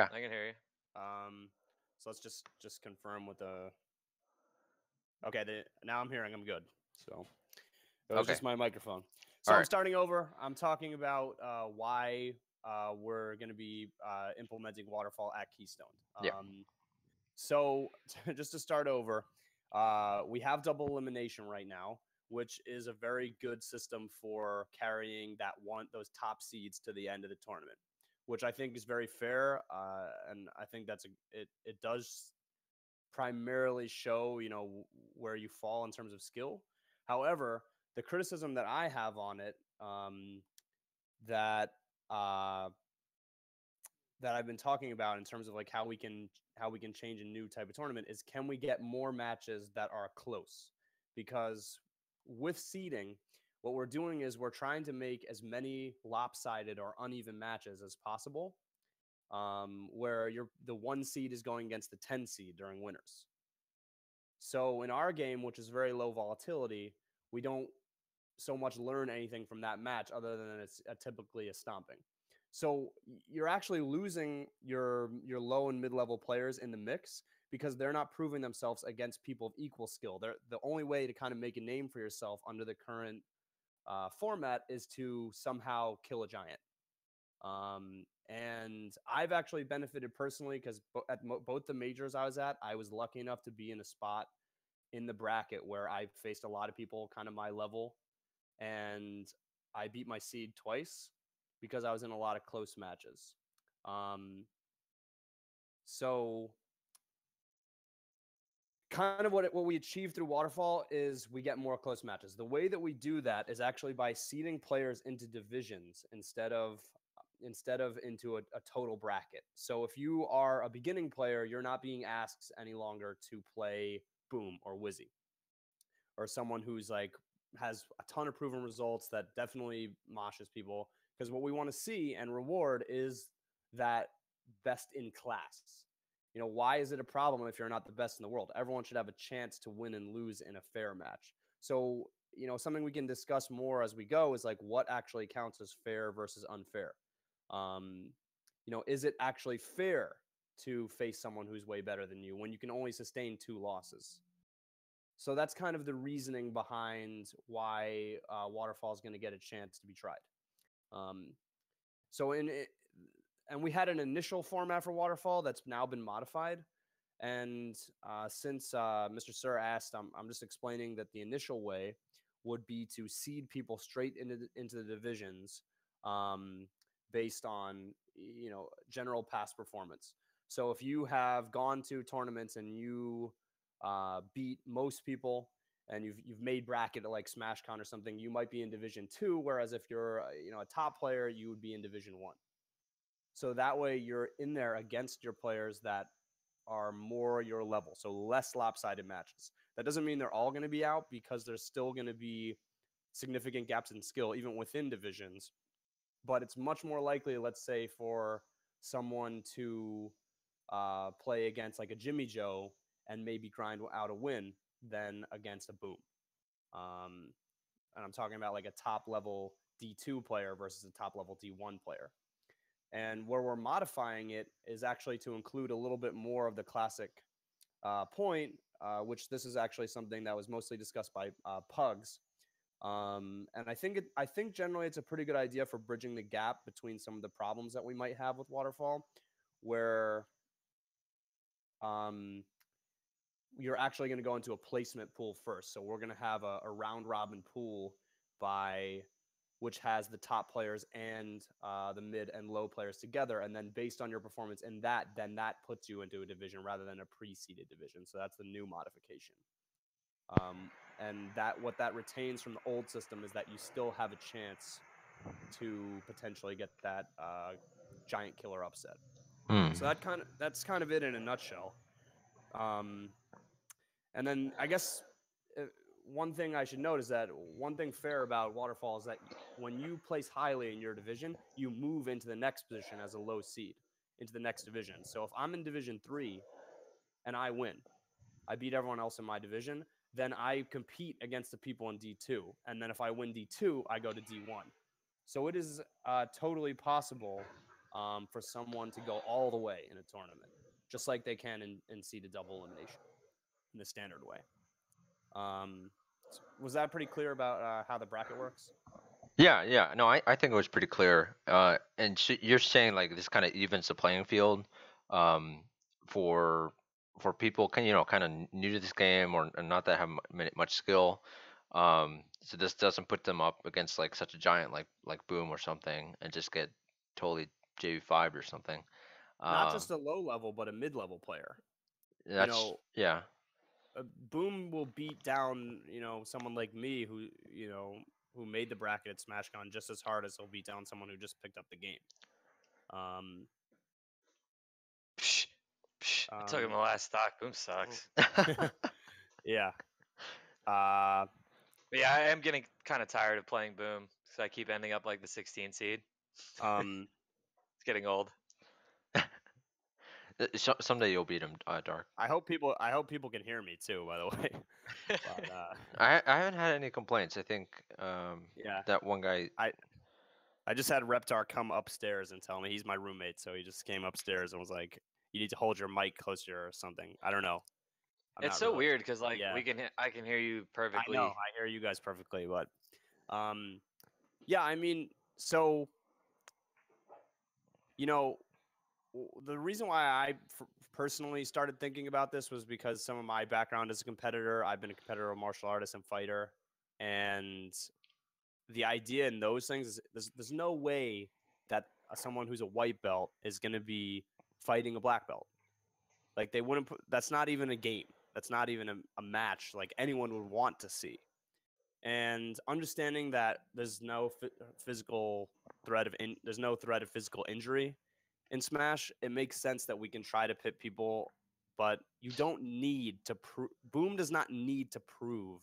Yeah. I can hear you. So let's just confirm with the. Okay, now I'm hearing. I'm good. So it was Okay. just my microphone. So All I'm right. starting over. I'm talking about why we're going to be implementing Waterfall at Keystone. Yeah. So just to start over, we have double elimination right now, which is a very good system for carrying those top seeds to the end of the tournament, which I think is very fair, and I think it does primarily show where you fall in terms of skill. However, the criticism that I have on it, that uh, that I've been talking about in terms of like how we can change a new type of tournament is, can we get more matches that are close? Because with seeding, what we're doing is we're trying to make as many lopsided or uneven matches as possible, where the 1 seed is going against the 10 seed during winners. So in our game, which is very low volatility, we don't so much learn anything from that match other than it's typically a stomping. So you're actually losing your low and mid-level players in the mix because they're not proving themselves against people of equal skill. They're the only way to kind of make a name for yourself under the current format is to somehow kill a giant. And I've actually benefited personally because at both the majors I was at, I was lucky enough to be in a spot in the bracket where I faced a lot of people kind of my level, and I beat my seed twice because I was in a lot of close matches. Um, so kind of what we achieve through Waterfall is we get more close matches. The way that we do that is actually by seeding players into divisions instead of into a total bracket. So if you are a beginning player, you're not being asked any longer to play Boom or Wizzy, or someone who's like has a ton of proven results that definitely moshes people, because what we want to see and reward is that best in class. Why is it a problem if you're not the best in the world? Everyone should have a chance to win and lose in a fair match. So, something we can discuss more as we go is like what actually counts as fair versus unfair. Um, is it actually fair to face someone who's way better than you when you can only sustain 2 losses? So that's kind of the reasoning behind why Waterfall is going to get a chance to be tried. Um, so and we had an initial format for Waterfall that's now been modified. And since Mr. Sir asked, I'm just explaining that the initial way would be to seed people straight into the divisions, um, based on general past performance. So if you have gone to tournaments and you beat most people, and you've made bracket at like SmashCon or something, you might be in Division 2. Whereas if you're a top player, you would be in Division 1. So that way you're in there against your players that are more your level, so less lopsided matches. That doesn't mean they're all going to be out, because there's still going to be significant gaps in skill even within divisions. But it's much more likely, let's say, for someone to play against like a Jimmy Joe and maybe grind out a win than against a Boom. Um, and I'm talking about like a top level D2 player versus a top level D1 player. And where we're modifying it is actually to include a little bit more of the classic point, which this is actually something that was mostly discussed by Pugs. And I think generally it's a pretty good idea for bridging the gap between some of the problems that we might have with Waterfall, where um, you're actually going to go into a placement pool first. So we're going to have a round robin pool by which has the top players and the mid and low players together. And then based on your performance in that, then that puts you into a division rather than a pre-seeded division. So that's the new modification. And what that retains from the old system is that you still have a chance to potentially get that giant killer upset. Hmm. So that's kind of it in a nutshell. Um, and then I guess one thing I should note is that one thing fair about Waterfall is that when you place highly in your division, you move into the next position as a low seed into the next division. So if I'm in Division 3 and I win, I beat everyone else in my division, then I compete against the people in D2. And then if I win D2, I go to D1. So it is totally possible for someone to go all the way in a tournament, just like they can in seeded double elimination in the standard way. Was that pretty clear about how the bracket works? Yeah. No, I think it was pretty clear. And you're saying like this kind of evens the playing field, um, for people kind of new to this game or not that have much skill. So this doesn't put them up against like such a giant like Boom or something and just get totally JV5 or something. Not Um, just a low level, but a mid level player. You that's know, yeah. Boom will beat down someone like me who made the bracket at SmashCon just as hard as he'll beat down someone who just picked up the game. Um, Psh, I took him um, the last stock. Boom sucks. yeah. Uh, But yeah, I am getting kind of tired of playing Boom, so I keep ending up like the 16 seed. um, It's getting old. Someday you'll beat him, Dark. I hope people can hear me too. By the way, but I haven't had any complaints. I think yeah, that one guy. I just had Reptar come upstairs and tell me he's my roommate, so he just came upstairs and was like, "You need to hold your mic closer or something." I don't know. I'm It's not so really. weird because like Yeah, I can hear you I know. perfectly. I hear you guys perfectly, but yeah. I mean, so you know, the reason why I personally started thinking about this was because some of my background as a competitor. I've been a competitor, martial artist, and fighter, and the idea in those things is there's no way that someone who's a white belt is going to be fighting a black belt. Like they wouldn't put. That's not even a game. That's not even a match like anyone would want to see. And understanding that there's no physical threat of there's no threat of physical injury in Smash, it makes sense that we can try to pit people, but you don't need to Boom does not need to prove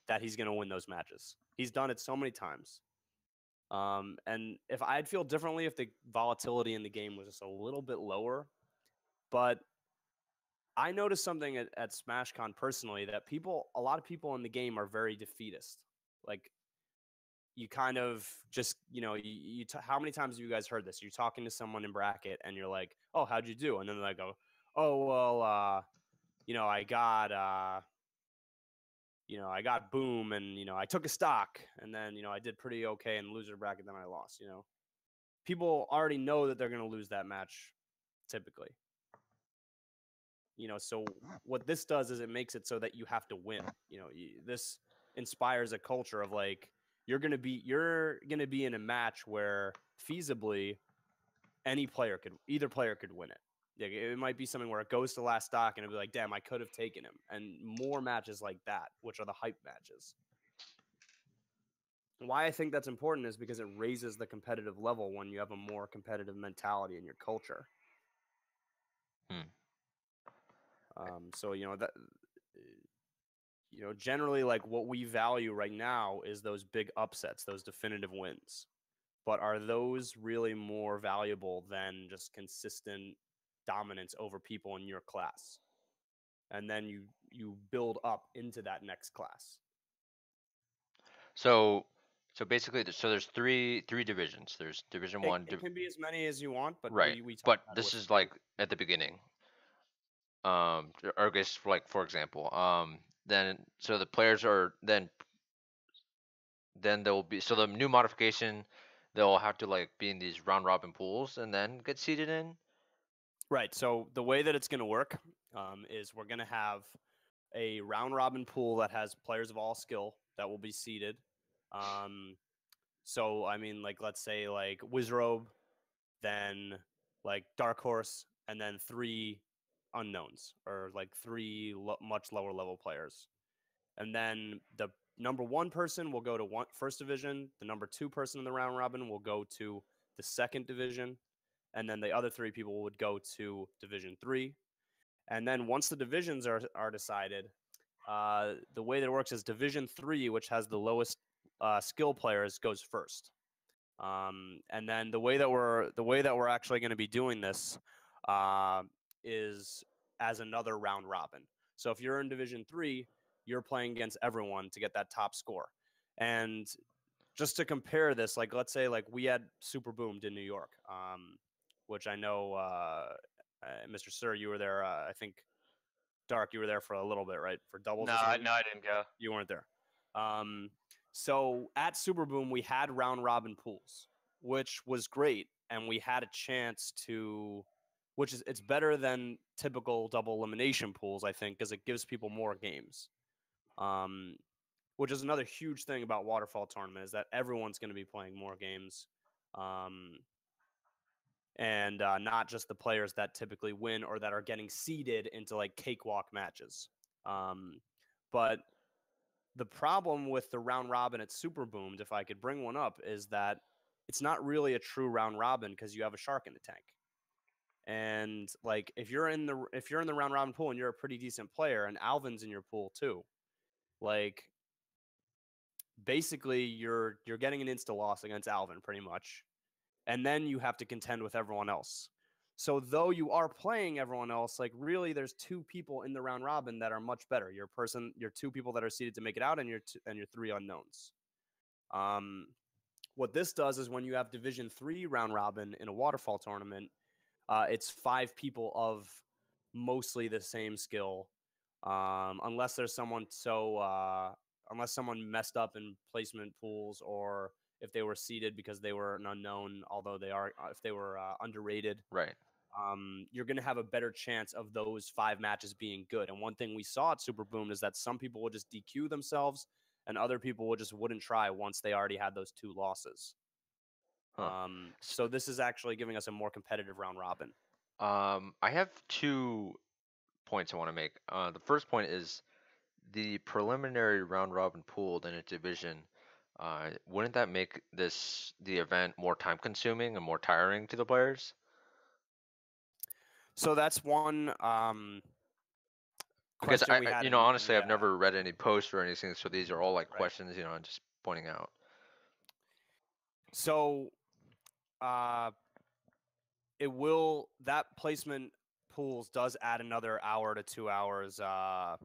that he's going to win those matches. He's done it so many times. And if I'd feel differently if the volatility in the game was just a little bit lower, but I noticed something at SmashCon personally that a lot of people in the game are very defeatist. Like you kind of just, how many times have you guys heard this? You're talking to someone in bracket and you're like, "Oh, how'd you do?" And then they go, "Oh, well, I got, I got Boom and, I took a stock and then, I did pretty okay in the loser bracket. Then I lost, People already know that they're going to lose that match typically. So what this does is it makes it so that you have to win. This inspires a culture of like you're gonna be in a match where feasibly either player could win it. Like, it might be something where it goes to last stock and it'll be like, damn, I could have taken him, and more matches like that, which are the hype matches. Why I think that's important is because it raises the competitive level when you have a more competitive mentality in your culture. So that generally like what we value right now is those big upsets, those definitive wins. But are those really more valuable than just consistent dominance over people in your class? And then you build up into that next class. So basically, there's three divisions. There's Division One, It can be as many as you want, but right? we talk But about it this with is three. like at the beginning. Or I guess like for example, then so the players are then there will be so the new modification, they'll have to like be in these round robin pools and then get seeded in. Right. So the way that it's going to work is we're going to have a round robin pool that has players of all skill that will be seeded. So I mean, like let's say like Wizrobe, then like Dark Horse, and then three unknowns or like three much lower level players. And then the number one person will go to first division. The number two person in the round robin will go to the second division. And then the other three people would go to Division 3. And then once the divisions are decided, the way that it works is Division 3, which has the lowest skill players, goes first. And then the way that we're actually going to be doing this is as another round robin. So if you're in Division 3, you're playing against everyone to get that top score. And just to compare this, like let's say like we had Super Boomed in New York, which I know, Mr. Sir, you were there. I think Dark, you were there for a little bit, right? For doubles No, or something. I didn't go. You weren't there. So at Super Boom, we had round robin pools, which was great, and we had a chance to, which is it's better than typical double elimination pools, I think, because it gives people more games. Um, which is another huge thing about Waterfall tournament is that everyone's going to be playing more games, um, and not just the players that typically win or that are getting seeded into like cakewalk matches. Um, but the problem with the round robin at Super Boomed, if I could bring one up, is that it's not really a true round robin because you have a shark in the tank. And like if you're in the round robin pool and you're a pretty decent player and Alvin's in your pool too, like basically you're getting an insta loss against Alvin pretty much. And then you have to contend with everyone else. So though you are playing everyone else, like really there's two people in the round robin that are much better. Your two people that are seeded to make it out and your three unknowns. Um, what this does is when you have Division 3 round robin in a waterfall tournament, it's five people of mostly the same skill, unless there's someone unless someone messed up in placement pools or if they were seeded because they were an unknown, although they are if they were underrated. Right. You're going to have a better chance of those five matches being good. And one thing we saw at Super Boom is that some people would just DQ themselves, and other people wouldn't try once they already had those two losses. Huh. So this is actually giving us a more competitive round robin. I have 2 points I want to make. The first point is the preliminary round robin pooled in a division. Wouldn't that make the event more time consuming and more tiring to the players? So that's one Because question we had. honestly, I've never read any posts or anything, so these are all like Right. questions, I'm just pointing out. So that placement pools does add another hour to 2 hours to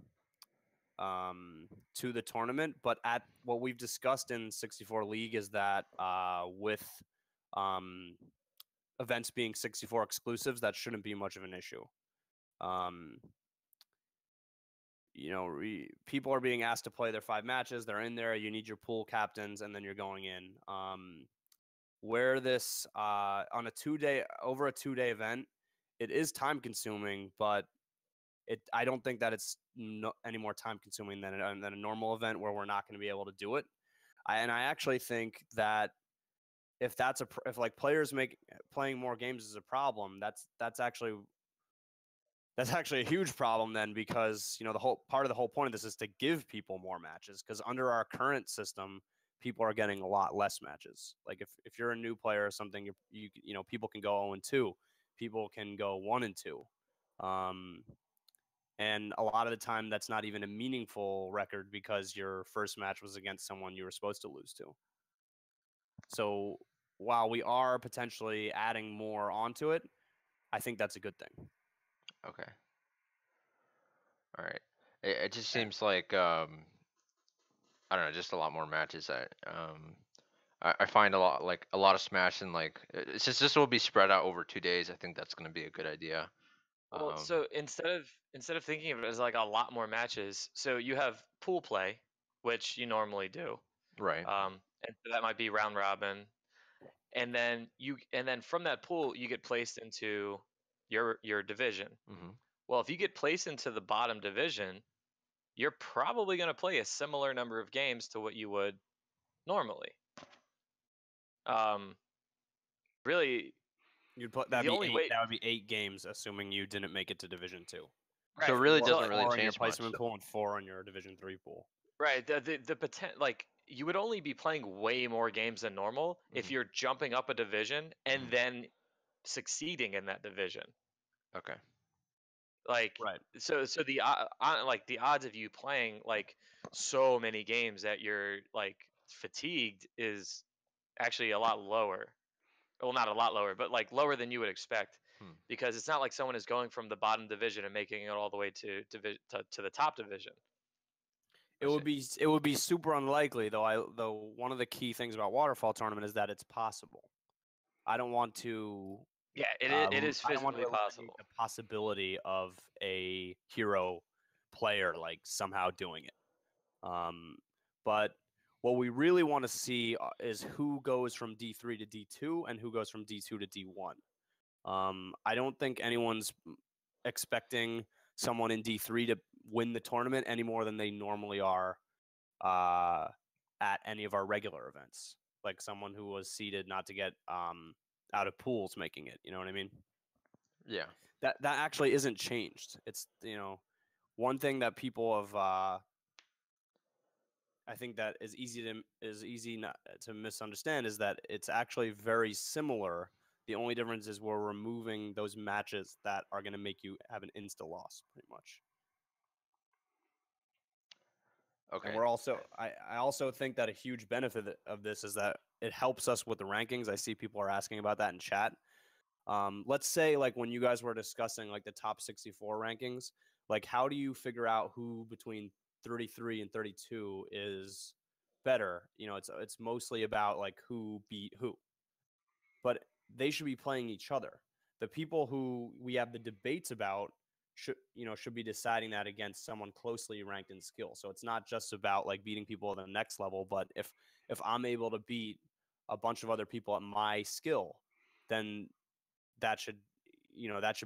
the tournament, but at what we've discussed in 64 League is that with um, events being 64 exclusives, that shouldn't be much of an issue. People are being asked to play their 5 matches. They're in there. You need your pool captains, and then you're going in. Where this on a 2-day over a 2-day event, it is time consuming, but I don't think that it's any more time consuming than a normal event where we're not going to be able to do it. I actually think that if like players playing more games is a problem, that's actually a huge problem then, because the whole point of this is to give people more matches, because under our current system people are getting a lot less matches. Like if you're a new player or something, people can go 0-2, people can go 1-2, and a lot of the time that's not even a meaningful record because your first match was against someone you were supposed to lose to. So while we are potentially adding more onto it, I think that's a good thing. Okay. All right. It just seems like I don't know, just a lot more matches. I find a lot of Smash, and like since this will be spread out over 2 days, I think that's going to be a good idea. Well, so instead of thinking of it as like a lot more matches, so you have pool play, which you normally do, Right. and so that might be round robin, and then from that pool you get placed into your division. Hmm. Well, if you get placed into the bottom division, you're probably going to play a similar number of games to what you would normally. Really, That the only way. would be 8 games, assuming you didn't make it to Division 2. So it Right. really Well, doesn't really 4 in your change much. placement pool and 4 in your Division 3 pool. right. The like you would only be playing way more games than normal if Mhm. you're jumping up a division and Mhm. then succeeding in that division. Okay. Like Right. so the like the odds of you playing like so many games that you're like fatigued is actually a lot lower. Well, not a lot lower, but like lower than you would expect, Hmm. because it's not like someone is going from the bottom division and making it all the way to the top division. It would be super unlikely, though one of the key things about Waterfall tournament is that it's possible. I don't want to Yeah, it is I don't want to physically eliminate possible. the possibility of a hero player like somehow doing it. But what we really want to see is who goes from D3 to D2 and who goes from D2 to D1. I don't think anyone's expecting someone in D3 to win the tournament any more than they normally are at any of our regular events. Like someone who was seeded not to get out of pools making it. You know what I mean? Yeah. That actually isn't changed. It's one thing that people have. I think that is easy not to misunderstand is that it's actually very similar. The only difference is we're removing those matches that are going to make you have an insta loss, pretty much. Okay. And we're also, I also think that a huge benefit of this is that it helps us with the rankings. I see people are asking about that in chat. Let's say like when you guys were discussing like the top 64 rankings, like how do you figure out who between 33 and 32 is better? It's mostly about like who beat who, but they should be playing each other. The people who we have the debates about should be deciding that against someone closely ranked in skill. So it's not just about like beating people at the next level, but if I'm able to beat a bunch of other people at my skill, then that should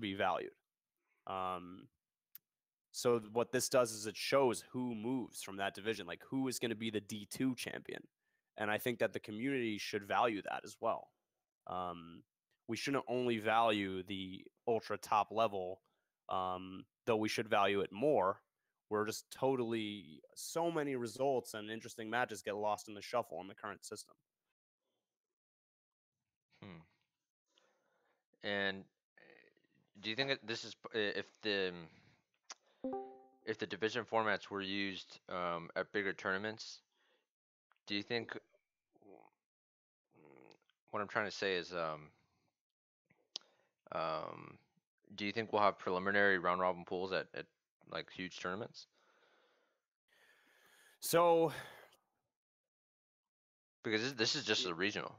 be valued. So what this does is it shows who moves from that division, like who is going to be the D2 champion, and I think that the community should value that as well. We shouldn't only value the ultra top level, though we should value it more. We're just totally so many results and interesting matches get lost in the shuffle in the current system. And do you think this is if the division formats were used at bigger tournaments? Do you think what I'm trying to say is um, do you think we'll have preliminary round robin pools at like huge tournaments? So Because this is just a regional.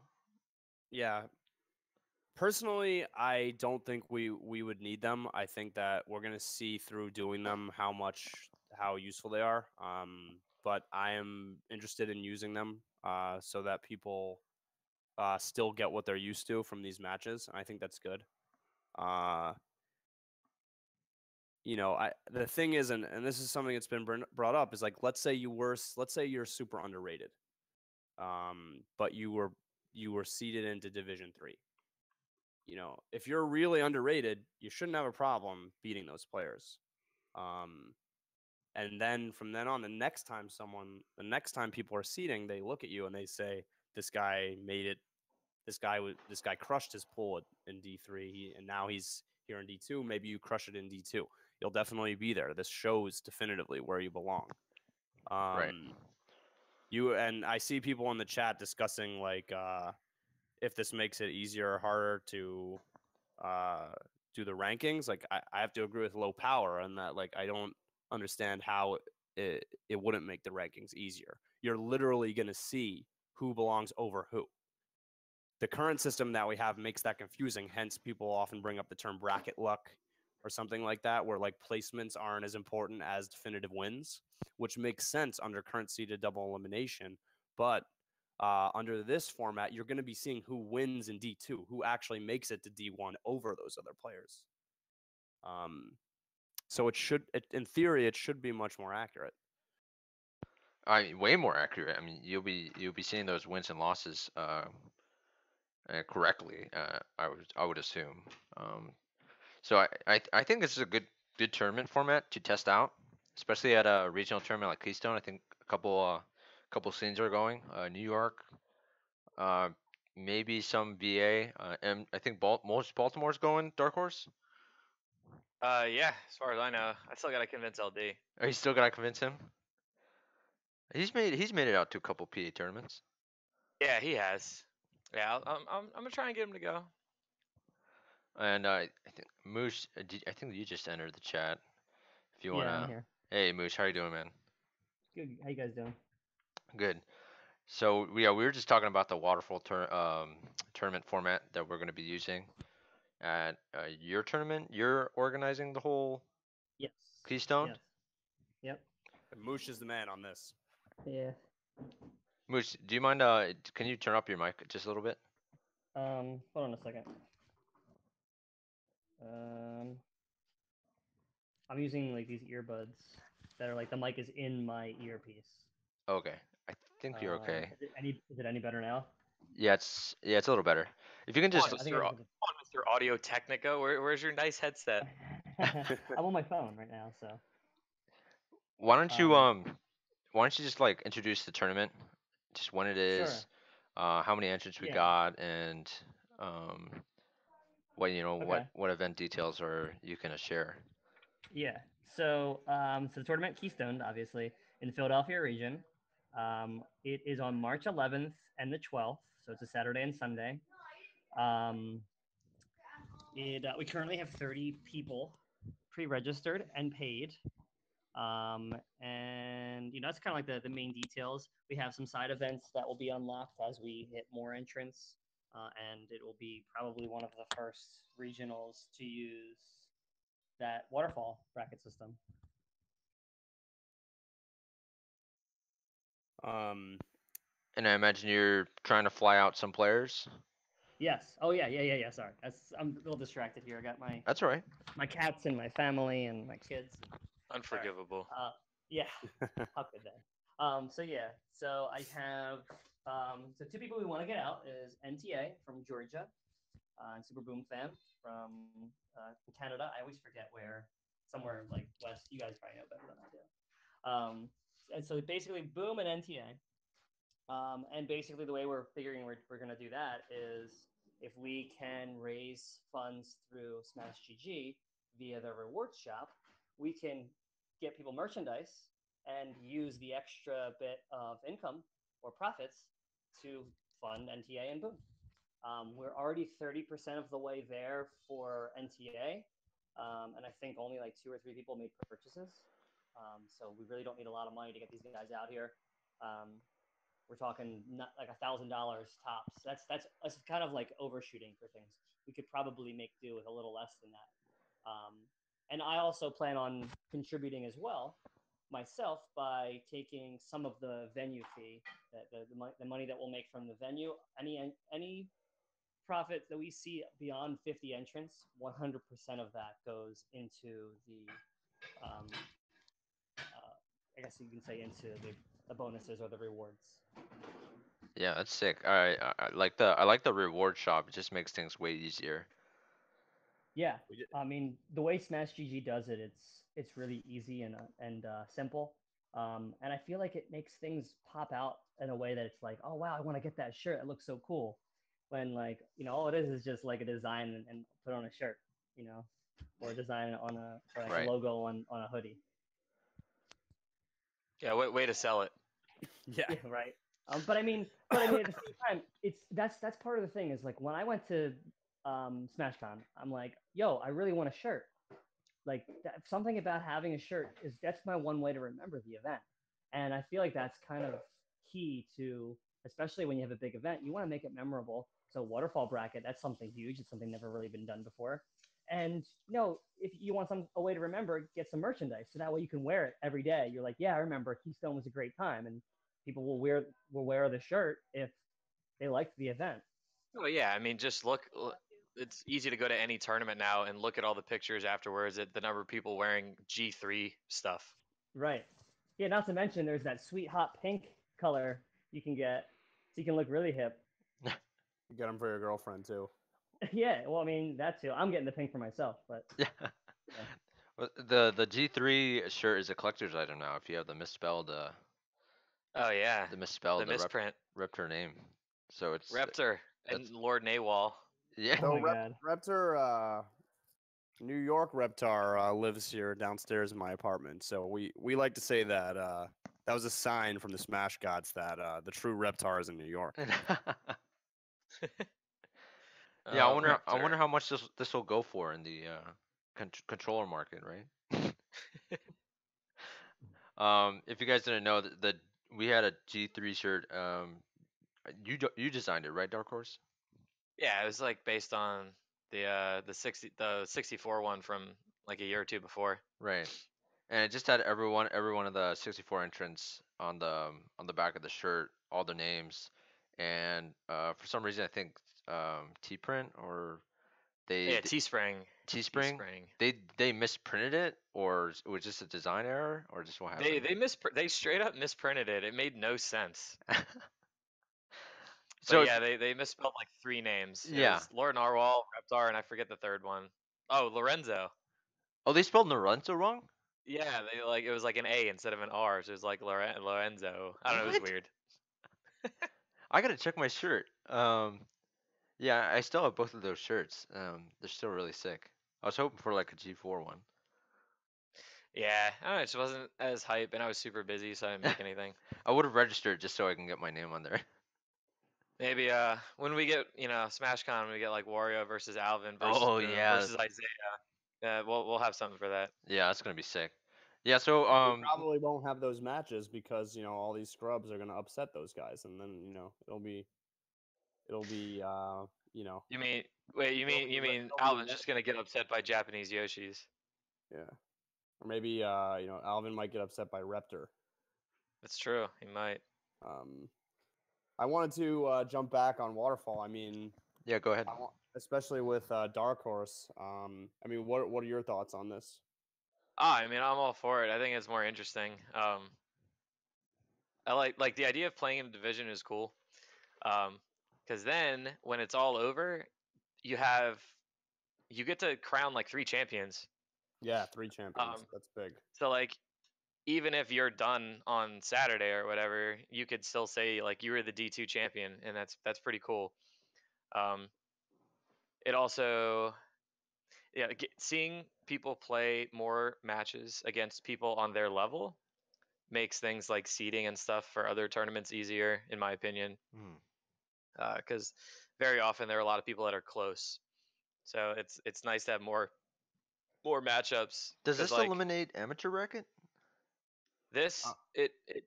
yeah, personally, I don't think we would need them. I think that we're gonna see through doing them how useful they are. But I am interested in using them so that people still get what they're used to from these matches. I think that's good. Uh, the thing is, and this is something that's been brought up, is like let's say you're super underrated, but you were seeded into Division 3. If you're really underrated, you shouldn't have a problem beating those players. And then from then on, the next time people are seeding, they look at you and they say, "This guy made it. This guy crushed his pool in D3, and now he's here in D2. Maybe you crush it in D2. You'll definitely be there. This shows definitively where you belong." Right. And I see people in the chat discussing like if this makes it easier or harder to do the rankings. Like I have to agree with low power and that like I don't understand how it wouldn't make the rankings easier. You're literally going to see who belongs over who. The current system that we have makes that confusing. Hence, people often bring up the term bracket luck or something like that, where like placements aren't as important as definitive wins, which makes sense under current seeded double elimination. But under this format, you're going to be seeing who wins in D2, who actually makes it to D1 over those other players. So in theory, it should be much more accurate. Way more accurate. I mean, you'll be seeing those wins and losses correctly. I would assume. So I think this is a good tournament format to test out, especially at a regional tournament like Keystone. I think a couple scenes are going. New York, uh, maybe some VA, and I think most Baltimore's going Dark Horse. Yeah, as far as I know, I still gotta convince LD. Oh, you still gotta convince him. He's made it out to a couple PA tournaments. Yeah, he has. Yeah, I'm gonna try and get him to go. And I think Moose, I think you just entered the chat. If you Yeah, I'm wanna, here. hey Moose, how you doing, man? Good. How you guys doing? Good. So yeah, we were just talking about the waterfall tournament format that we're going to be using at your tournament. You're organizing the whole Yes. Keystone. Yes. Yep. Moosh is the man on this. Yeah. Moose, do you mind? Can you turn up your mic just a little bit? Hold on a second. Um, I'm using like these earbuds that are like the mic is in my earpiece. Okay, I think you're okay. Is it any better now? Yeah, it's a little better. If you can just I think I just Mr. Audio Technica, where's your nice headset? I'm on my phone right now, so why don't you Um, just like introduce the tournament, just when it sure. is, how many entrants we Yeah. got, and um, what Okay. what event details are you gonna share? Yeah. So the tournament Keystoned, obviously, in the Philadelphia region. It is on March 11th and the 12th, so it's a Saturday and Sunday. Um, we currently have 30 people pre-registered and paid. And that's kind of like the main details. We have some side events that will be unlocked as we hit more entrants, and it will be probably one of the first regionals to use that waterfall bracket system. And I imagine you're trying to fly out some players. Yes. Oh yeah. Sorry, I'm a little distracted here. I got That's all right. my cats and my family and my kids. Unforgivable. Yeah. How could they? So yeah. So I have so two people we want to get out is NTA from Georgia, and Super Boom fan from Canada. I always forget where. Somewhere like west. You guys probably know better than I do. And so basically Boom and NTA. And basically, the way we're figuring we're going to do that is if we can raise funds through Smash GG via the reward shop, we can get people merchandise and use the extra bit of income or profits to fund NTA and Boom. We're already 30% of the way there for NTA, and I think only like 2 or 3 people made purchases. So we really don't need a lot of money to get these guys out here. We're talking not like $1,000 tops. That's kind of like overshooting for things. We could probably make do with a little less than that. And I also plan on contributing as well myself by taking some of the venue fee, the money that we'll make from the venue. Any profit that we see beyond 50 entrants, 100% of that goes into the I guess you can say into the bonuses or the rewards. Yeah, that's sick. All right, I like the reward shop. It just makes things way easier. Yeah, I mean the way Smash GG does it, it's really easy and simple, and I feel like it makes things pop out in a way that it's like, oh wow, I want to get that shirt. It looks so cool. When like all it is just like a design and put on a shirt, or a design on a logo on a hoodie. Yeah, way to sell it. Yeah. Right. But I mean at the same time, that's part of the thing is like when I went to SmashCon, I'm like, yo, I really want a shirt. Like something about having a shirt that's my one way to remember the event, and I feel like that's kind of key to, especially when you have a big event, you want to make it memorable. So waterfall bracket, that's something huge. It's something never really been done before. And if you want a way to remember, get some merchandise so that way you can wear it every day. You're like, yeah, I remember Keystone was a great time, and people will wear the shirt if they liked the event. Oh yeah, I mean, just look. It's easy to go to any tournament now and look at all the pictures afterwards at the number of people wearing G3 stuff. Right. Yeah. Not to mention, there's that sweet hot pink color you can get, so you can look really hip. You get them for your girlfriend too. Yeah. Well, I mean that too. I'm getting the pink for myself, but Yeah. Well, the G3 shirt is a collector's item now. If you have the misspelled Oh yeah, the misspelled the misprint. ripped her name. So it's Reptor and Lord Nawal. yeah. Oh So my God. Reptar, New York Reptar lives here downstairs in my apartment. So we like to say that that was a sign from the Smash Gods that the true Reptar is in New York. Yeah, Oh, I wonder Reptor. how much this will go for in the controller market, right? If you guys didn't know, the we had a G3 shirt. You designed it, right, Dark Horse? Yeah, it was like based on the 64 one from like a year or two before. Right. And it just had every one of the 64 entrants on the back of the shirt, all the names, and for some reason I think T-Print or they Yeah, Teespring. Teespring Teespring. they misprinted it, or it was just a design error, or just what They happened. they straight up misprinted it. It made no sense. But So yeah, they misspelled like three names. It yeah. was Lord Narwhal, Reptar, and I forget the third one. Oh, Lorenzo. Oh, they spelled Naruto wrong. Yeah, they like it was like an A instead of an R, so it was like Lorenzo. I don't know, it was What? weird. I gotta check my shirt. Yeah, I still have both of those shirts. They're still really sick. I was hoping for like a G4 one. Yeah, I don't know, it just wasn't as hype, and I was super busy, so I didn't make anything. I would have registered just so I can get my name on there. Maybe when we get SmashCon, we get like Wario versus Alvin Oh yeah, versus Isaiah. We'll have something for that. yeah, that's gonna be sick. Yeah, so We probably won't have those matches because all these scrubs are gonna upset those guys, and then it'll be You mean wait? You mean it'll be Alvin's just gonna get upset by Japanese Yoshis? yeah, or maybe Alvin might get upset by Reptor. That's true. He might. Um, I wanted to jump back on Waterfall. I mean, yeah, go ahead. especially with Dark Horse. I mean, what are your thoughts on this? I mean, I'm all for it. I think it's more interesting. I like the idea of playing in a division is cool. Because then when it's all over, you get to crown like 3 champions. Yeah, 3 champions. That's big. So like even if you're done on Saturday or whatever, you could still say like you were the D2 champion, and that's pretty cool. Um, it also seeing people play more matches against people on their level makes things like seeding and stuff for other tournaments easier, in my opinion. Hmm. Because very often there are a lot of people that are close, so it's nice to have more matchups. Does Because this like eliminate amateur bracket? this, Uh, it It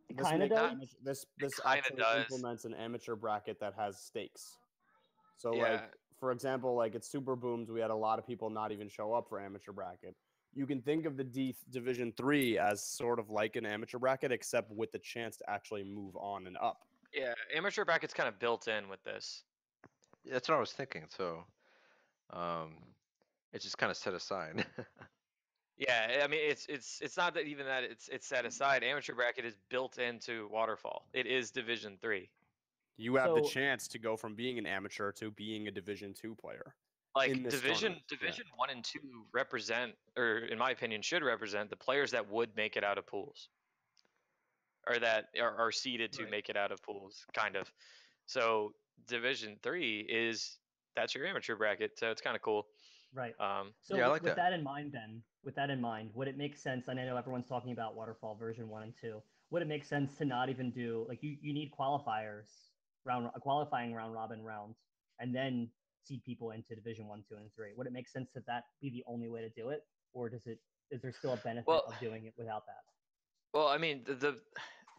This kind of makes does. this kinda actually does. implements an amateur bracket that has stakes. So Yeah. like for example, like at Super Booms, we had a lot of people not even show up for amateur bracket. You can think of the Division 3 as sort of like an amateur bracket, except with the chance to actually move on and up. Yeah, amateur bracket's kind of built in with this. That's what I was thinking. So, um, it's just kind of set aside. Yeah, I mean it's not that even that it's set aside. Amateur bracket is built into Waterfall. It is Division 3. You have the So- chance to go from being an amateur to being a Division 2 player. Like In this tournament, yeah. Division 1 and 2 represent, or in my opinion should represent, the players that would make it out of pools. Or that are seeded to Right. make it out of pools, kind of. So Division 3 that's your amateur bracket, so it's kind of cool. Right. Um, So Yeah, I like with that. that in mind, then, with that in mind, would it make sense? And I know everyone's talking about Waterfall version 1 and 2. Would it make sense to not even do like you need qualifiers a qualifying round robin round, and then seed people into Division 1, 2, and 3? Would it make sense that be the only way to do it, or is there still a benefit Well- of doing it without that? Well, I mean, the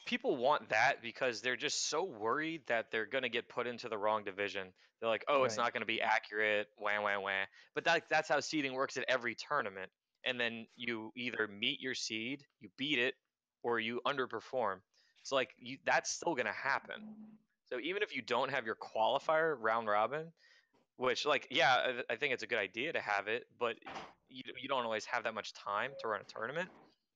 people want that because they're just so worried that they're going to get put into the wrong division. They're like, oh, it's Right. not going to be accurate, wah, wah, wah. But that's how seeding works at every tournament. And then you either meet your seed, you beat it, or you underperform. So, like, that's still going to happen. So, even if you don't have your qualifier round robin, which, like, yeah, I think it's a good idea to have it, but you don't always have that much time to run a tournament.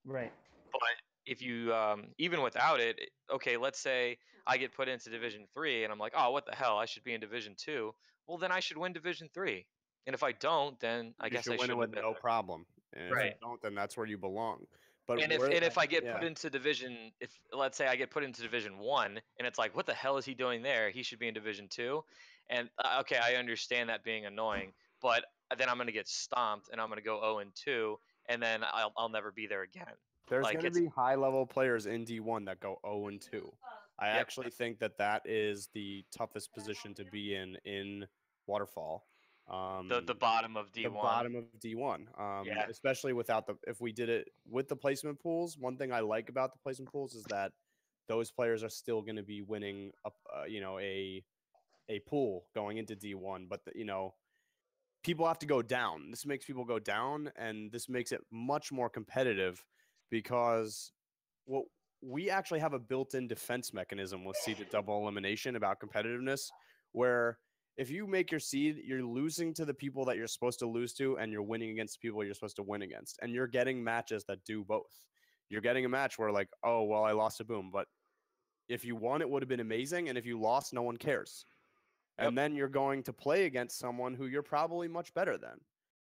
Right. But if you even without it, okay, let's say I get put into Division 3 and I'm like, oh, what the hell, I should be in Division 2. Well, then I should win Division 3. And if I don't, then I You guess should I win it shouldn't with have been no there. problem. And if you Right. don't, then that's where you belong. But And if I get put yeah. into Division, if let's say I get put into Division 1 and it's like, what the hell is he doing there? He should be in Division 2. And okay, I understand that being annoying, but then I'm going to get stomped and I'm going to go 0-2, and then I'll never be there again. There's Like, going to it's- be high-level players in D1 that go 0-2. I Yep. actually think that is the toughest position to be in Waterfall. The bottom of the D1. bottom of D1. Yeah. Especially without if we did it with the placement pools. One thing I like about the placement pools is that those players are still going to be winning a pool going into D1, but people have to go down. This makes people go down, and this makes it much more competitive because what we actually have a built-in defense mechanism with seeded double elimination about competitiveness, where if you make your seed, you're losing to the people that you're supposed to lose to, and you're winning against the people you're supposed to win against, and you're getting matches that do both. You're getting a match where like, oh well, I lost to Boom, but if you won, it would have been amazing, and if you lost, no one cares. Yep. And then you're going to play against someone who you're probably much better than.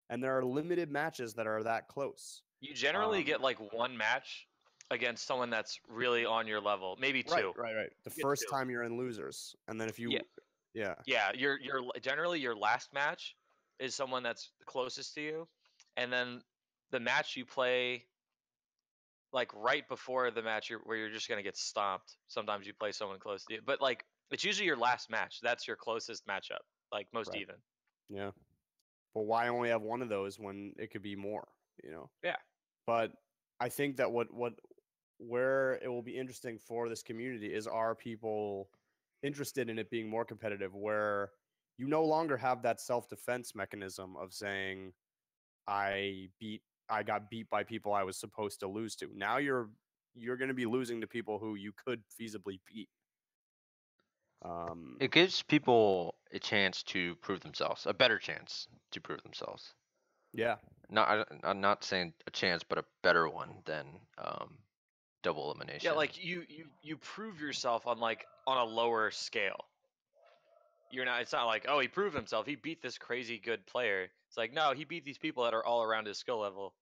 And there are limited matches that are that close. You generally get like one match against someone that's really on your level, maybe two. Right. The You get first two. time you're in losers, and then if you, yeah. You're generally your last match is someone that's closest to you, and then the match you play like right before the match where you're just gonna get stomped. Sometimes you play someone close to you, but like it's usually your last match. That's your closest matchup, like most Right. even. Yeah. But why only have one of those when it could be more? Yeah. But I think that where it will be interesting for this community is, are people interested in it being more competitive, where you no longer have that self-defense mechanism of saying I got beat by people I was supposed to lose to. Now you're going to be losing to people who you could feasibly beat. It gives people a chance to prove themselves, a better chance to prove themselves. Yeah. I'm not saying a chance, but a better one than double elimination. Yeah, like you prove yourself on a lower scale. It's not like, oh, he proved himself. He beat this crazy good player. It's like, no, he beat these people that are all around his skill level.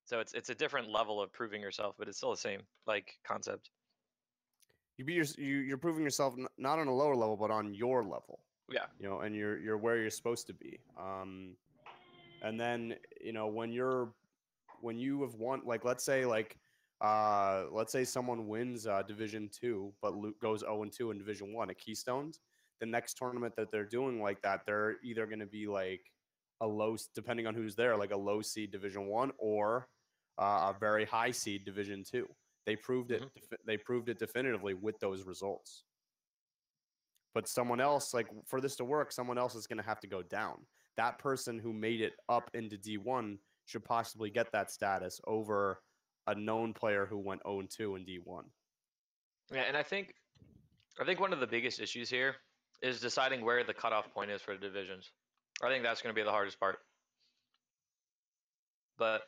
So it's a different level of proving yourself, but it's still the same like concept. You're proving yourself not on a lower level, but on your level. Yeah. And you're where you're supposed to be. And then when you have won, like let's say someone wins Division 2 but goes 0-2 in Division 1 at Keystoned. The next tournament that they're doing like that, they're either going to be like a low, depending on who's there, like a low seed Division 1 or a very high seed Division 2. They proved it. They proved it definitively with those results. But someone else, like for this to work, someone else is going to have to go down. That person who made it up into D1 should possibly get that status over a known player who went 0-2 in D1. Yeah, and I think one of the biggest issues here is deciding where the cutoff point is for the divisions. I think that's going to be the hardest part. But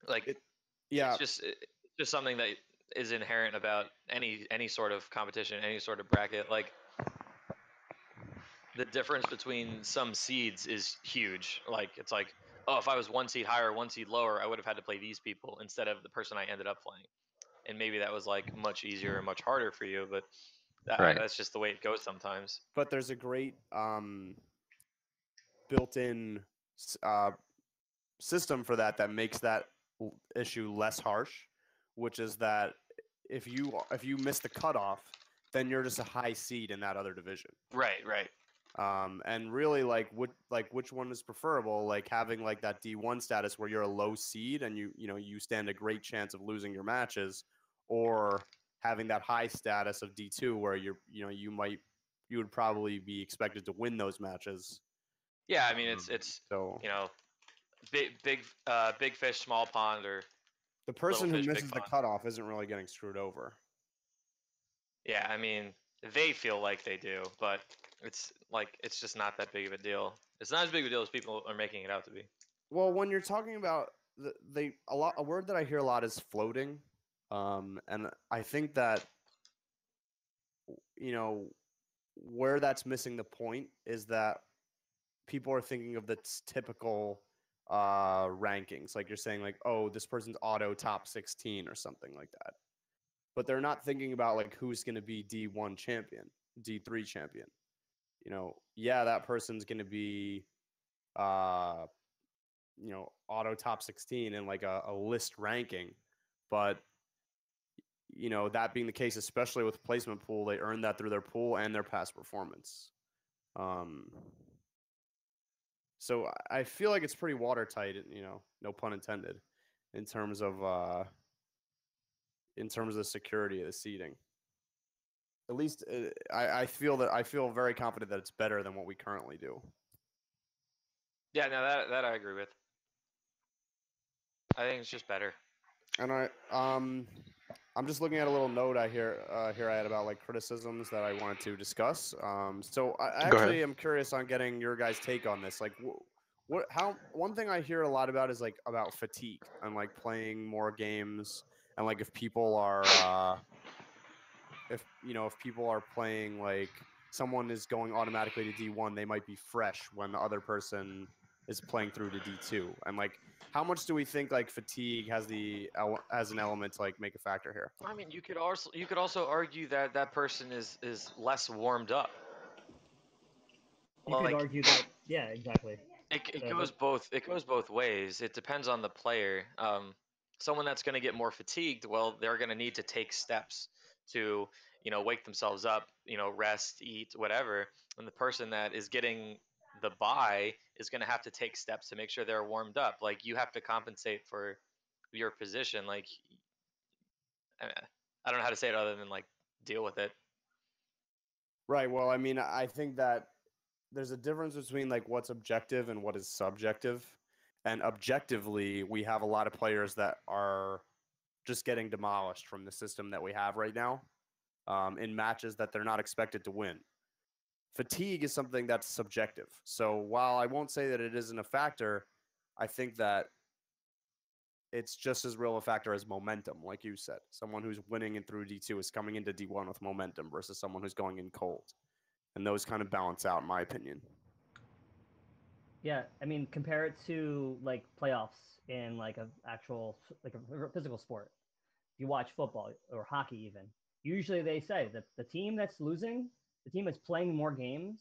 it's just something that is inherent about any sort of competition, any sort of bracket. Like the difference between some seeds is huge. Like it's like, oh, if I was one seed higher, one seed lower, I would have had to play these people instead of the person I ended up playing. And maybe that was like much easier and much harder for you, but that's just the way it goes sometimes. But there's a great built-in system for that makes that issue less harsh, which is that if you miss the cutoff, then you're just a high seed in that other division. Right. And really, which one is preferable? Like having like that D1 status where you're a low seed and you stand a great chance of losing your matches, or having that high status of D2 where you would probably be expected to win those matches. Yeah, I mean it's so big fish, small pond, or the person who misses the cutoff isn't really getting screwed over. Yeah, I mean they feel like they do, but it's just not that big of a deal. It's not as big of a deal as people are making it out to be. Well, when you're talking about a word that I hear a lot is floating, and I think that where that's missing the point is that people are thinking of the typical rankings, like you're saying, like, oh, this person's auto top 16 or something like that, but they're not thinking about like who's going to be D1 champion, D3 champion. That person's going to be auto top 16 in like a list ranking, but that being the case, especially with placement pool, they earn that through their pool and their past performance. So I feel like it's pretty watertight, no pun intended, in terms of the security of the seating. At least I feel very confident that it's better than what we currently do. Yeah, no, that I agree with. I think it's just better. And I'm just looking at a little note here I had about like criticisms that I wanted to discuss. So I Go ahead. actually am curious on getting your guys' take on this. Like, what how one thing I hear a lot about is like about fatigue and like playing more games and like if people are if people are playing like someone is going automatically to D1, they might be fresh when the other person is playing through to D2. And like how much do we think like fatigue has an element to like make a factor here? I mean, you could also argue that that person is less warmed up. You could Like argue that, yeah, exactly. it The, goes the, both ways. It depends on the player. Someone that's going to get more fatigued, well, they're going to need to take steps to wake themselves up, rest, eat, whatever. And the person that is getting the buy is going to have to take steps to make sure they're warmed up. Like you have to compensate for your position. Like I don't know how to say it other than like deal with it. Right. Well, I mean, I think that there's a difference between like what's objective and what is subjective. And objectively, we have a lot of players that are just getting demolished from the system that we have right now in matches that they're not expected to win. Fatigue is something that's subjective. So while I won't say that it isn't a factor, I think that it's just as real a factor as momentum, like you said. Someone who's winning in through D2 is coming into D1 with momentum versus someone who's going in cold. And those kind of balance out, in my opinion. yeah, I mean, compare it to like playoffs in like a actual like a physical sport. If you watch football or hockey, even usually they say that the team that's losing, the team that's playing more games,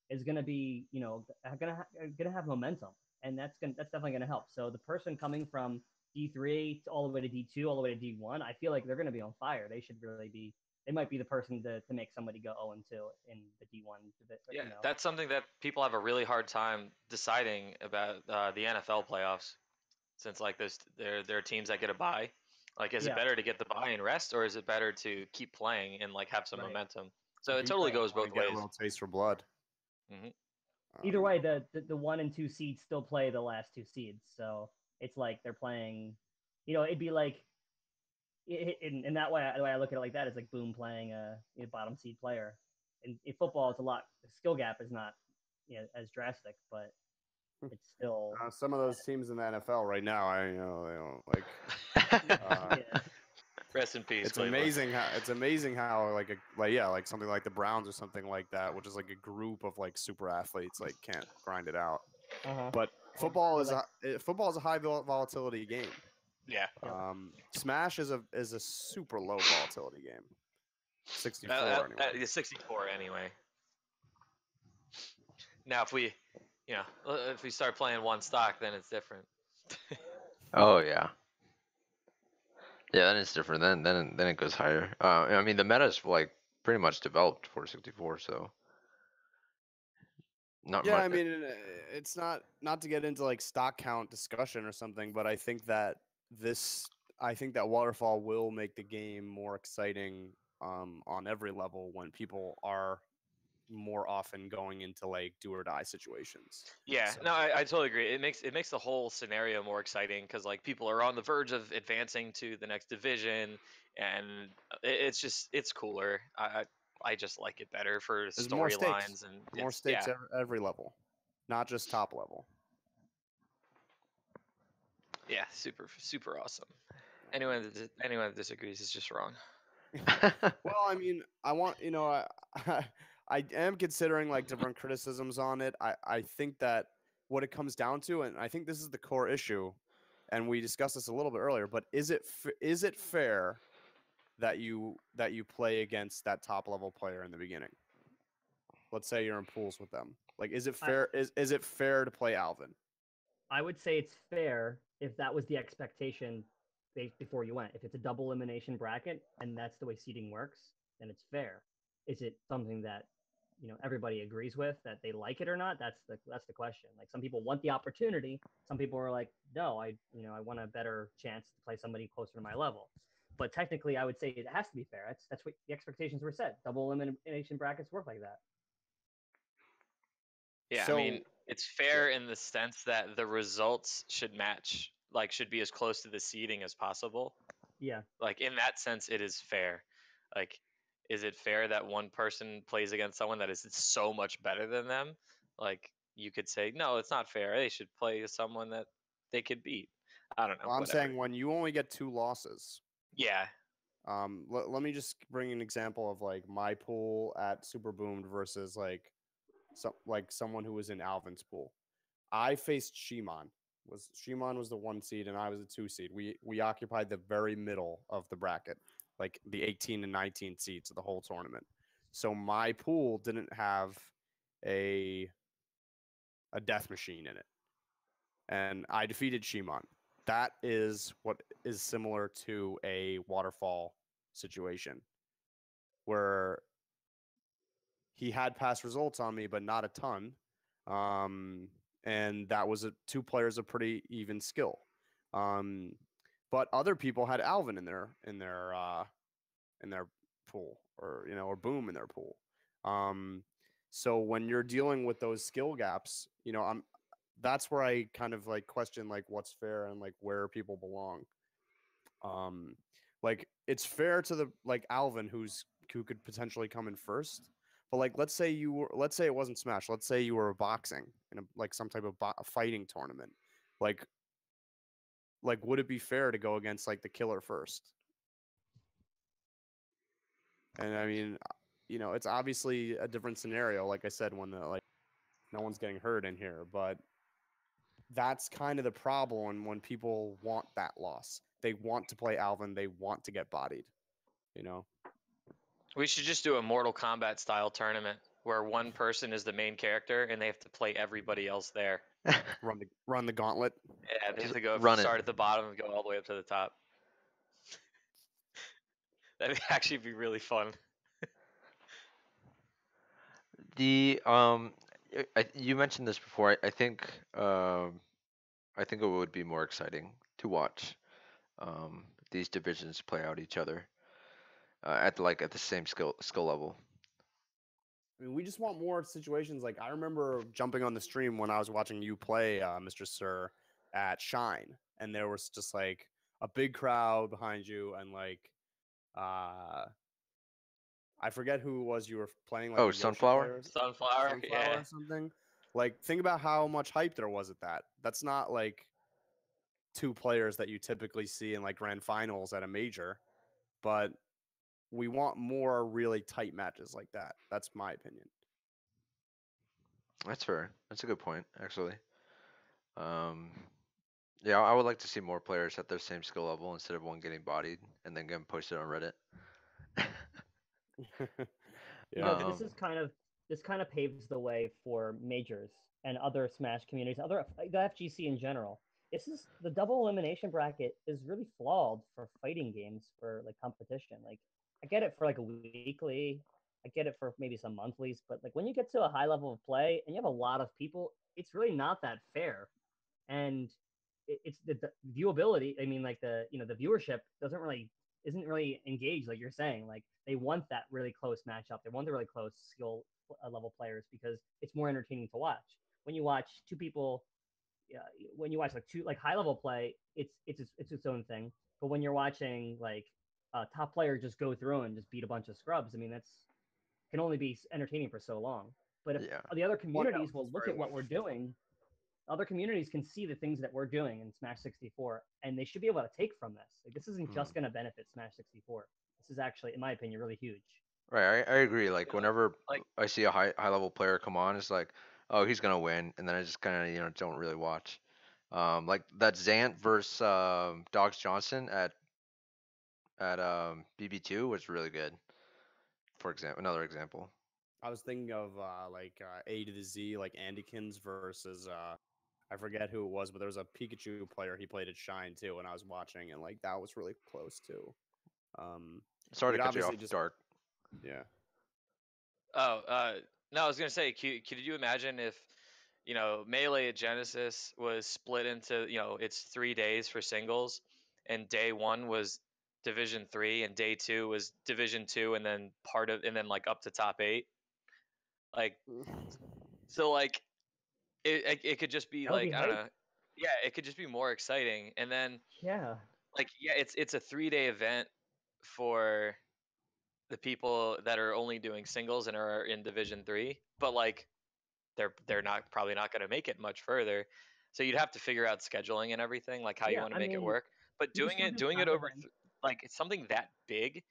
is going to be gonna have momentum, and that's definitely going to help. So the person coming from D3 all the way to D2, all the way to D1, I feel like they're going to be on fire. They should really be. They might be the person to make somebody go 0-2 in the D1. Yeah, that's something that people have a really hard time deciding about the NFL playoffs, since like there are teams that get a bye. Like, is it Yeah, better to get the bye and rest, or is it better to keep playing and like have some right. momentum? So it Beat totally Right. goes want to both get a ways. little taste for blood. Hmm. Either Um, way, the 1 and 2 seeds still play the last two seeds, so it's like they're playing. It'd be like in that way. The way I look at it like that is like Boom playing a bottom seed player. In football, it's a lot. The skill gap is not as drastic, but it's still some of those teams in the NFL right now, they don't like. Uh, yeah. Rest in peace, it's Cleveland. amazing how like something like the Browns or something like that, which is like a group of like super athletes, like can't grind it out. Uh-huh. But Or like football is a high volatility game. Yeah, yep. Smash is a super low volatility game. 64 anyway. 64 anyway. Now, if we start playing one stock, then it's different. Oh yeah, yeah. Then it's different. Then it goes higher. I mean, the meta's like pretty much developed for 64, so not Yeah, much. I mean, it's not to get into like stock count discussion or something, but this, I think that Waterfall will make the game more exciting on every level when people are more often going into like do or die situations. Yeah, So no, I totally agree. It makes the whole scenario more exciting because like people are on the verge of advancing to the next division, and it's cooler. I just like it better for there's storylines and more it's stakes every level, not just top level. yeah, super super awesome. Anyone that disagrees is just wrong. Well, I mean, I want I am considering like different criticisms on it. I think that what it comes down to, and I think this is the core issue, and we discussed this a little bit earlier. But is it fair that you play against that top level player in the beginning? Let's say you're in pools with them. Like, is it I fair? Is it fair to play Alvin? I would say it's fair if that was the expectation before you went. If it's a double elimination bracket and that's the way seeding works, then it's fair. Is it something that everybody agrees with, that they like it or not. That's the question. Like some people want the opportunity. Some people are like, no, I want a better chance to play somebody closer to my level. But technically, I would say it has to be fair. That's what the expectations were set. Double elimination brackets work like that. Yeah, I So mean, it's yeah. fair in the sense that the results should match, like should be as close to the seeding as possible. Yeah. Like in that sense, it is fair. Like, is it fair that one person plays against someone that is so much better than them? Like, you could say, no, it's not fair. They should play someone that they could beat. I don't know, Well, I'm whatever. saying when you only get 2 losses. Yeah, Let me just bring an example of like my pool at Super Boomed versus like someone who was in Alvin's pool. I faced Shimon was the 1 seed and I was the 2 seed. We occupied the very middle of the bracket, like the 18 and 19 seeds of the whole tournament. So my pool didn't have a a death machine in it, and I defeated Shimon. That is what is similar to a waterfall situation where he had past results on me, but not a ton. And that was 2 players of pretty even skill. Um, but other people had Alvin in their pool, or Boom in their pool. Um, so when you're dealing with those skill gaps, that's where I kind of like question like what's fair and like where people belong. Um, like it's fair to the like Alvin who could potentially come in first. But like let's say it wasn't Smash. Let's say you were boxing in like some type of fighting tournament. Like would it be fair to go against like the killer first? And I mean, it's obviously a different scenario like I said when like no one's getting hurt in here, but that's kind of the problem when people want that loss. They want to play Alvin, they want to get bodied, you know. we should just do a Mortal Kombat style tournament where one person is the main character and they have to play everybody else there. Run the gauntlet. Yeah, they have Just to go run it. start at the bottom and go all the way up to the top. That'd actually be really fun. The you mentioned this before. I think it would be more exciting to watch these divisions play out each other at the same skill level. I mean, we just want more situations. Like I remember jumping on the stream when I was watching you play, Mr. Sir, at Shine, and there was just like a big crowd behind you, and like uh, I forget who it was you were playing, like Oh, a Yoshi Sunflower. player, Sunflower, Sunflower yeah. or something. Like think about how much hype there was at that. That's not like 2 players that you typically see in like grand finals at a major, but we want more really tight matches like that. That's my opinion. That's fair. That's a good point, actually. Um, yeah, I would like to see more players at their same skill level instead of one getting bodied and then getting posted on Reddit. Yeah. This Um, is this kind of paves the way for majors and other Smash communities, other the FGC in general. The double elimination bracket is really flawed for fighting games for like competition. Like I get it for like a weekly, I get it for maybe some monthlies, but like when you get to a high level of play and you have a lot of people, it's really not that fair. And it's the viewability. I mean, like the viewership isn't really engaged, like you're saying. Like they want that really close matchup. They want the really close skill level players because it's more entertaining to watch. When you watch two people, yeah, when you watch like two like high level play, it's its own thing. But when you're watching like a top player just go through and just beat a bunch of scrubs, I mean that's can only be entertaining for so long. But if yeah, the other Well, no, communities will look sorry, at what we're doing, other communities can see the things that we're doing in Smash 64, and they should be able to take from this. Like this isn't mm. just going to benefit Smash 64. This is actually, in my opinion, really huge. Right. I agree. Like Yeah. whenever Like, I see a high level player come on, it's like, oh, he's gonna win, and then I just kind of don't really watch. Like that Zant versus Dogs Johnson at BB2 was really good. For example, another example. I was thinking of A to the Z, like Andykins versus I forget who it was, but there was a Pikachu player he played at Shine too, and I was watching, and like that was really close too. Um, Sorry we'd to cut you obviously off, just Dark. yeah. oh, No, I was gonna say, could you imagine if, Melee at Genesis was split into, it's 3 days for singles, and day one was Division 3, and day two was Division 2, and then and then like up to top 8. Like, so like it could just be That would be like, I don't hype. know, yeah, it could just be more exciting, and then Yeah. like, yeah, it's a 3-day event for the people that are only doing singles and are in Division 3, but like they're not probably not going to make it much further. So you'd have to figure out scheduling and everything, like how you Yeah. want to I make it mean, work. But you can still do doing it pack over events. like it's something that big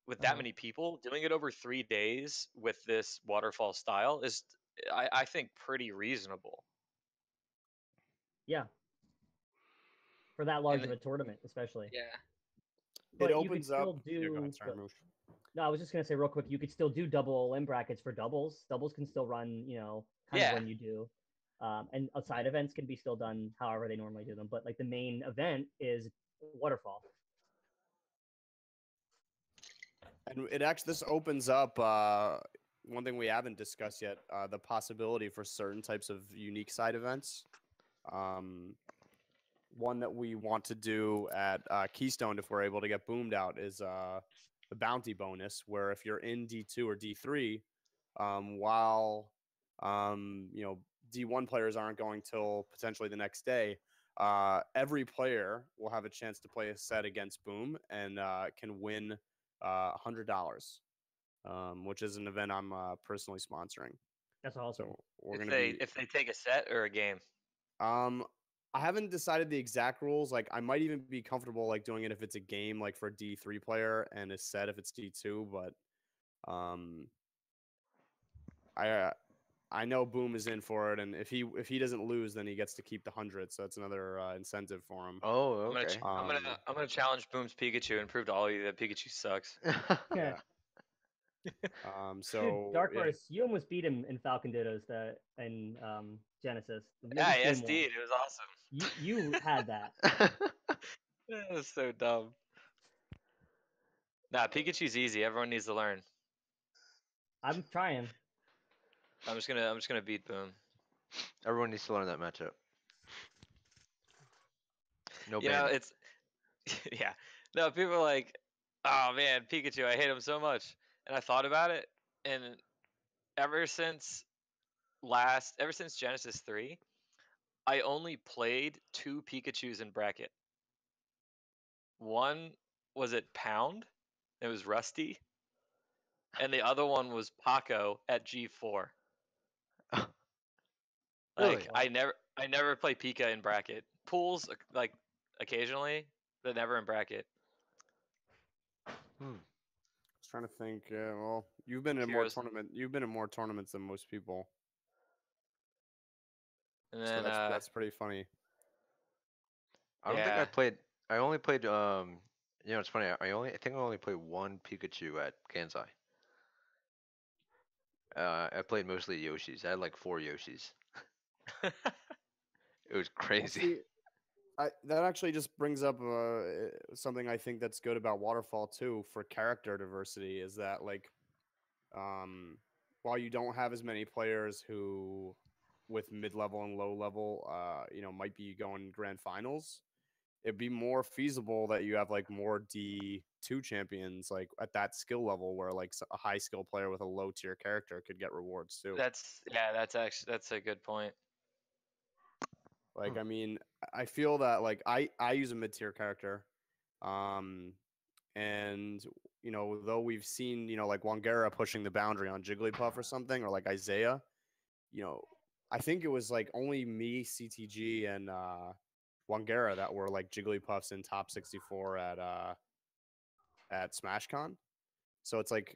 with that Uh-huh. many people, doing it over 3 days with this waterfall style is, I think, pretty reasonable. Yeah. For that large And of a tournament, especially. yeah, It But you could opens up. still Yeah, go do. ahead. Sorry, Moosh. No, I was just gonna say real quick. You could still do double in brackets for doubles. Doubles can still run, kind of yeah, when you do. And side events can be still done however they normally do them. But like the main event is waterfall. And this opens up one thing we haven't discussed yet: the possibility for certain types of unique side events. Um, One that we want to do at Keystoned, if we're able to get boomed out, is the bounty bonus, where if you're in D2 or D3, while D1 players aren't going till potentially the next day, every player will have a chance to play a set against Boom and can win $100, which is an event I'm personally sponsoring. That's awesome. So we're if gonna they be. if they take a set or a game. Um, I haven't decided the exact rules. Like, I might even be comfortable like doing it if it's a game, like for a D3 player, and a set if it's D2. But I I know Boom is in for it, and if he doesn't lose, then he gets to keep the 100. So that's another incentive for him. Oh, I'm gonna okay. I'm gonna challenge Boom's Pikachu and prove to all of you that Pikachu sucks. Yeah. Dude, So Dark yeah. Horse, you almost beat him in Falcon Dittos that in Genesis. Yeah, Maybe game one. SD'd. It was awesome. You had that. That was so dumb. Nah, Pikachu's easy. Everyone needs to learn. I'm trying. I'm just gonna beat Boom. Everyone needs to learn that matchup. No You know, banning. it's yeah. No, people are like, oh man, Pikachu, I hate him so much. And I thought about it, and ever since ever since Genesis 3, I only played 2 Pikachus in bracket. One was at Pound, it was Rusty, and the other one was Paco at G4. Really? Like I never play Pika in bracket. Pools like occasionally, but never in bracket. I was trying to think. Yeah, well, you've been in more Heroes. tournament. You've been in more tournaments than most people, And so then that's pretty funny. I don't think I yeah. played. I only played. It's funny. I think I only played one Pikachu at Kansai. I played mostly Yoshis. I had like 4 Yoshis. It was Well, crazy. see, that actually just brings up something I think that's good about Waterfall too for character diversity is that like while you don't have as many players who with mid-level and low-level might be going grand finals, it'd be more feasible that you have like more D2 champions like at that skill level where like a high skill player with a low tier character could get rewards too. That's a good point. Like, I mean, I feel that like I use a mid tier character, um, and though we've seen like Wangera pushing the boundary on Jigglypuff or something, or like Isaiah, you know, I think it was like only me, CTG, and Wangera that were like Jigglypuffs in top 64 at SmashCon. So it's like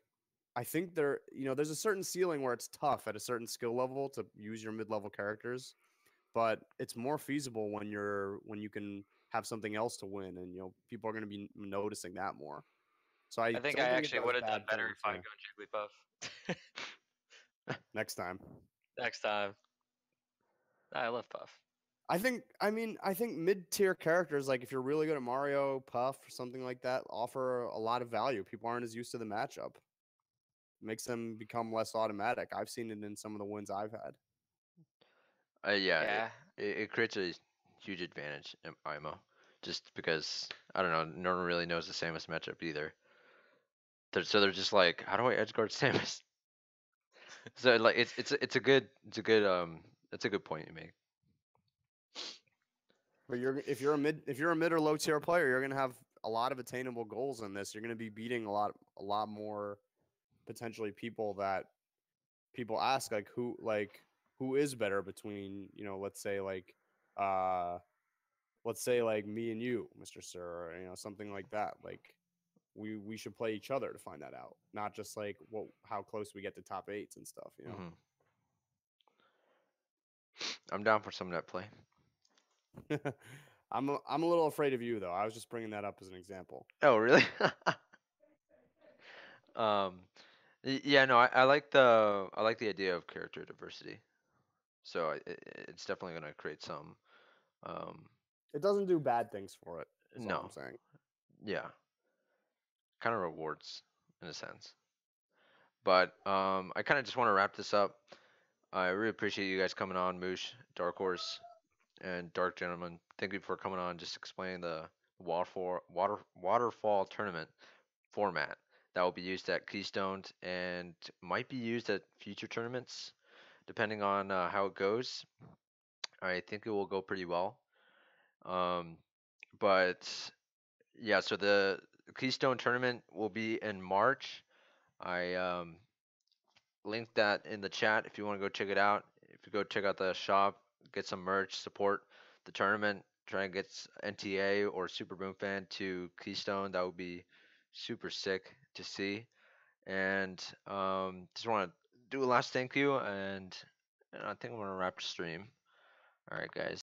I think there's a certain ceiling where it's tough at a certain skill level to use your mid level characters, but it's more feasible when you can have something else to win, and people are going to be noticing that more. So I I think I don't think it actually does would have done bad better things. if I'd Yeah. gone Jigglypuff. Next time. Next time. I love Puff. I think mid-tier characters, like if you're really good at Mario, Puff, or something like that, offer a lot of value. People aren't as used to the matchup. makes them become less automatic. I've seen it in some of the wins I've had. Yeah, Yeah. it creates a huge advantage in IMO, just because I don't know, no one really knows the Samus matchup either. So they're just like, how do I edge guard Samus? So like it's a good point you make. But if you're a mid or low tier player, you're gonna have a lot of attainable goals in this. You're gonna be beating a lot more potentially people that people ask who is better between uh let's say like me and you, Mr. Sir, or something like that. Like we should play each other to find that out, not just like how close we get to top eights and stuff. Hmm. I'm down for some net play. I'm a little afraid of you though. I was just bringing that up as an example. Oh, really? um, yeah, no, I like the idea of character diversity. So it's definitely gonna create some. Um, It doesn't do bad things for it. Is all I'm no, saying. yeah, kind of rewards in a sense. But I kind of just want to wrap this up. I really appreciate you guys coming on, Moosh, Dark Horse, and Dark Gentleman. Thank you for coming on, just explaining the Waterfall tournament format that will be used at Keystoned and might be used at future tournaments, depending on how it goes. I think it will go pretty well. Um, but yeah, so the Keystone tournament will be in March. I link that in the chat if you want to go check it out. If you go check out the shop, get some merch, support the tournament, try and get NTA or Super Boom Fan to Keystone. That would be super sick to see. And just want to do a last thank you, and I think I'm gonna wrap the stream. All right, guys.